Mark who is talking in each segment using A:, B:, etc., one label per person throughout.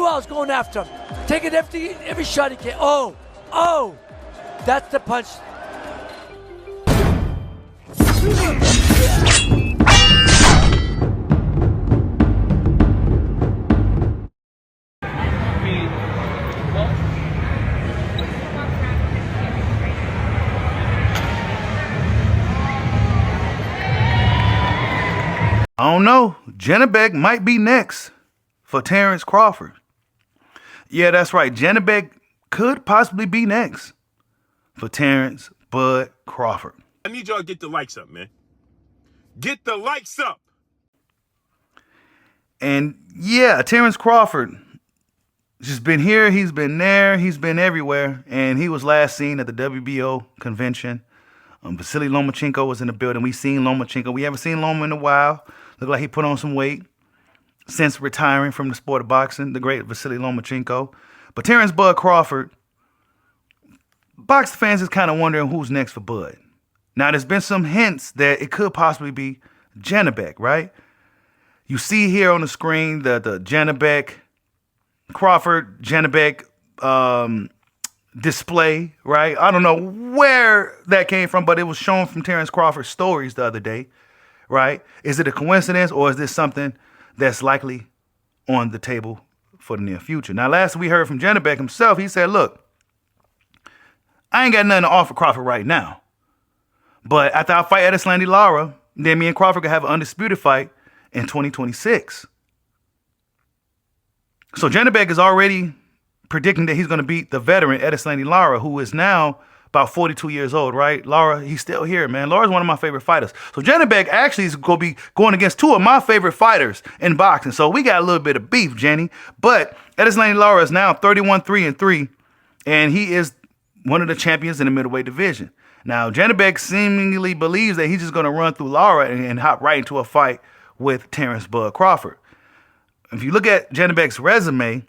A: else going after him. Taking every shot he can. Oh, that's the punch.
B: I don't know. Janibek might be next for Terence Crawford. Yeah, that's right. Janibek could possibly be next for Terence Bud Crawford.
C: I need y'all to get the likes up, man. Get the likes up.
B: And yeah, Terence Crawford just been here. He's been there. He's been everywhere. And he was last seen at the WBO convention. Vasily Lomachenko was in the building. We seen Lomachenko. We haven't seen Loma in a while. Looked like he put on some weight since retiring from the sport of boxing, the great Vasily Lomachenko. But Terence Bud Crawford, boxing fans is kind of wondering who's next for Bud. Now, there's been some hints that it could possibly be Janibek, right? You see here on the screen the Janibek, Crawford, Janibek display, right? I don't know where that came from, but it was shown from Terence Crawford's stories the other day, right? Is it a coincidence, or is this something that's likely on the table for the near future? Now, last we heard from Janibek himself, he said, look, I ain't got nothing to offer Crawford right now. But after I fight Adesanle Lara, then me and Crawford can have an undisputed fight in 2026. So Janibek is already predicting that he's going to beat the veteran Adesanle Lara, who is now about 42 years old, right? Lara, he's still here, man. Lara's one of my favorite fighters. So Janibek actually is going to be going against two of my favorite fighters in boxing. So we got a little bit of beef, Jenny. But Adesanle Lara is now 31-3-3, and he is one of the champions in the middleweight division. Now, Janibek seemingly believes that he's just going to run through Lara and hop right into a fight with Terence Bud Crawford. If you look at Janibek's resume,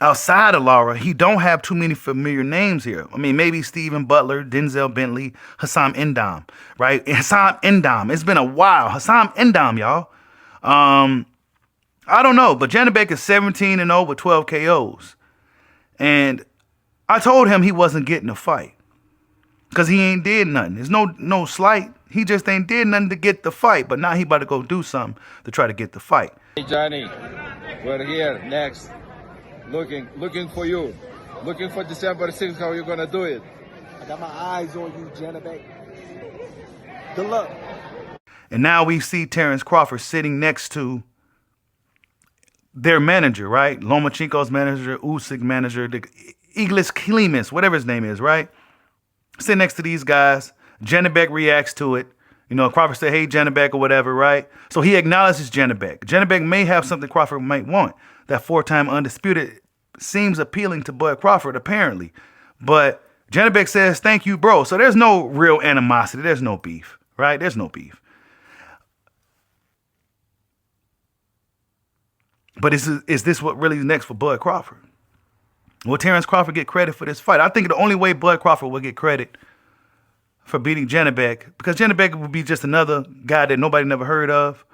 B: outside of Lara, he don't have too many familiar names here. I mean, maybe Stephen Butler, Denzel Bentley, Hassam Endam, right? Hassam Endam. It's been a while. Hassam Endam, y'all. I don't know, but Janibek is 17-0 with 12 KOs. And I told him he wasn't getting a fight because he ain't did nothing. There's no slight. He just ain't did nothing to get the fight. But now he about to go do something to try to get the fight.
D: Hey, Johnny, we're here next. Looking for you. Looking for December 6th, how you gonna do it.
E: I got my eyes on you, Janibek. Good luck.
B: And now we see Terence Crawford sitting next to their manager, right? Lomachenko's manager, Usyk manager, the Iglis Klimas, whatever his name is, right? Sitting next to these guys. Janibek reacts to it. You know, Crawford said, hey, Janibek, or whatever, right? So he acknowledges Janibek. Janibek may have something Crawford might want. That four-time undisputed seems appealing to Bud Crawford, apparently. But Janibek says, thank you, bro. So there's no real animosity. There's no beef, right? There's no beef. But is this what really is next for Bud Crawford? Will Terence Crawford get credit for this fight? I think the only way Bud Crawford will get credit for beating Janibek, because Janibek would be just another guy that nobody never heard of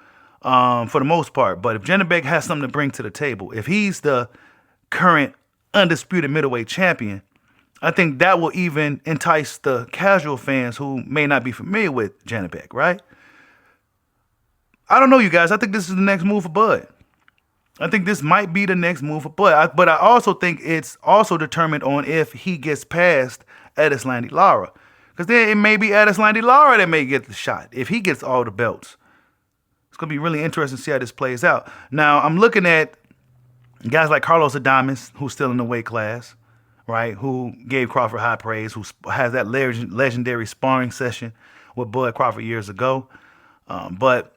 B: for the most part. But if Janibek has something to bring to the table, if he's the current undisputed middleweight champion, I think that will even entice the casual fans who may not be familiar with Janibek, right? I don't know, you guys. I think this is the next move for Bud. I think this might be the next move for Bud. But I also think it's also determined on if he gets past Adesanle Lara. Because then it may be Adesanle Lara that may get the shot if he gets all the belts. It's going to be really interesting to see how this plays out. Now, I'm looking at guys like Carlos Adames, who's still in the weight class, right, who gave Crawford high praise, who has that legendary sparring session with Bud Crawford years ago. But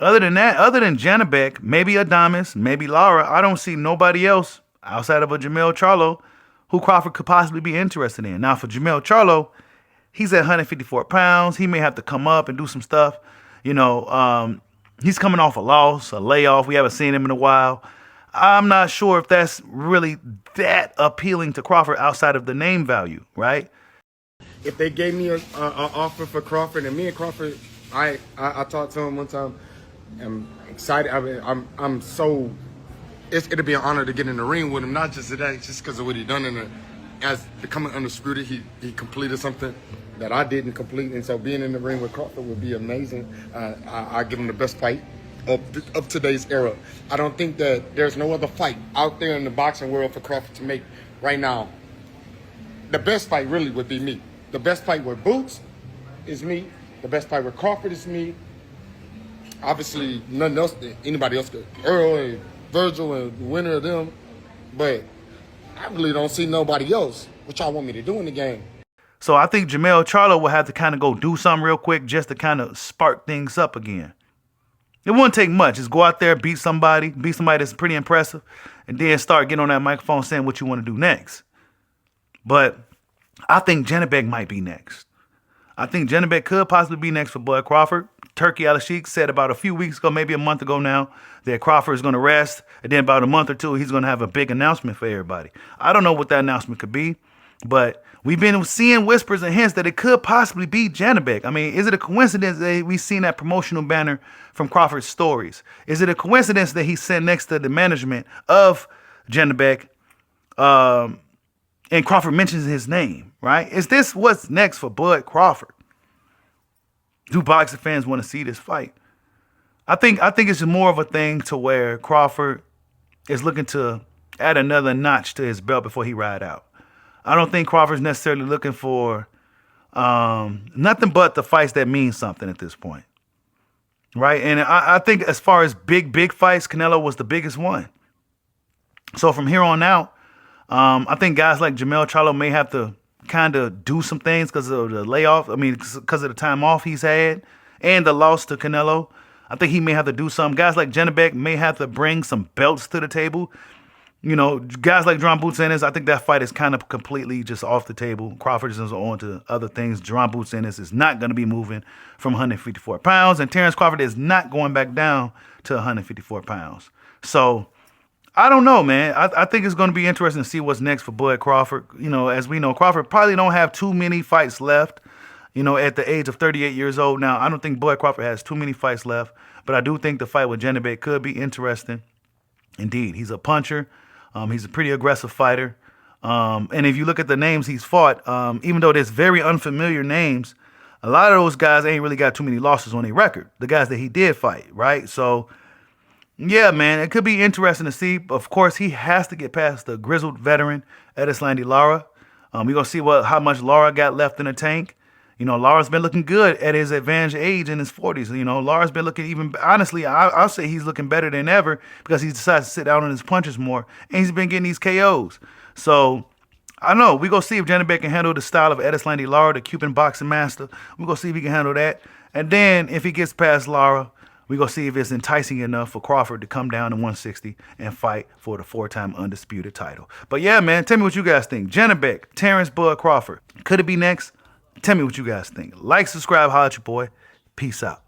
B: other than that, other than Janibek, maybe Adames, maybe Lara, I don't see nobody else outside of a Jermell Charlo who Crawford could possibly be interested in. Now, for Jermell Charlo, he's at 154 pounds. He may have to come up and do some stuff. You know, he's coming off a loss, a layoff. We haven't seen him in a while. I'm not sure if that's really that appealing to Crawford outside of the name value, right?
F: If they gave me an offer for Crawford, and me and Crawford, I talked to him one time. I'm excited. I'm so it'll be an honor to get in the ring with him, not just today, just because of what he done as becoming undisputed. He completed something that I didn't complete, and so being in the ring with Crawford would be amazing. I give him the best fight of today's era. I don't think that there's no other fight out there in the boxing world for Crawford to make right now. The best fight really would be me. The best fight with Boots is me. The best fight with Crawford is me. Obviously, nothing else, anybody else could. Earl and Virgil and the winner of them. But I really don't see nobody else. What y'all want me to do in the game?
B: So I think Jermell Charlo will have to kind of go do something real quick just to kind of spark things up again. It wouldn't take much. Just go out there, beat somebody that's pretty impressive, and then start getting on that microphone saying what you want to do next. But I think Janibek might be next. I think Janibek could possibly be next for Bud Crawford. Turkey Al-Sheikh said about a few weeks ago, maybe a month ago now, that Crawford is going to rest. And then about a month or two, he's going to have a big announcement for everybody. I don't know what that announcement could be, but we've been seeing whispers and hints that it could possibly be Janibek. I mean, is it a coincidence that we've seen that promotional banner from Crawford's stories? Is it a coincidence that he's sitting next to the management of Janibek and Crawford mentions his name, right? Is this what's next for Bud Crawford? Do boxing fans want to see this fight? I think it's more of a thing to where Crawford is looking to add another notch to his belt before he ride out. I don't think Crawford's necessarily looking for nothing but the fights that mean something at this point, right? And I think as far as big fights, Canelo was the biggest one. So from here on out, I think guys like Jermell Charlo may have to kind of do some things because of the layoff. I mean, because of the time off he's had and the loss to Canelo. I think he may have to do something. Guys like Janibek may have to bring some belts to the table. You know, guys like John Boots Ennis, I think that fight is kind of completely just off the table. Crawford is on to other things. John Boots Ennis is not going to be moving from 154 pounds, and Terence Crawford is not going back down to 154 pounds. So I don't know, man. I think it's going to be interesting to see what's next for Bud Crawford. You know, as we know, Crawford probably don't have too many fights left, you know, at the age of 38 years old now. I don't think Bud Crawford has too many fights left, but I do think the fight with Janibek could be interesting. Indeed, he's a puncher. He's a pretty aggressive fighter. And if you look at the names he's fought, even though there's very unfamiliar names, a lot of those guys ain't really got too many losses on their record, the guys that he did fight, right? So yeah, man, it could be interesting to see. Of course, he has to get past the grizzled veteran, Erislandy Lara. We're going to see how much Lara got left in the tank. You know, Lara's been looking good at his advanced age in his 40s. You know, Lara's been looking even, honestly, I'll say he's looking better than ever because he's decided to sit down on his punches more, and he's been getting these KOs. So I don't know. We're going to see if Janibek can handle the style of Erislandy Lara, the Cuban boxing master. We're going to see if he can handle that. And then if he gets past Lara, we're going to see if it's enticing enough for Crawford to come down to 160 and fight for the 4-time undisputed title. But yeah, man, tell me what you guys think. Janibek, Terence Bud Crawford. Could it be next? Tell me what you guys think. Like, subscribe, holla at your boy. Peace out.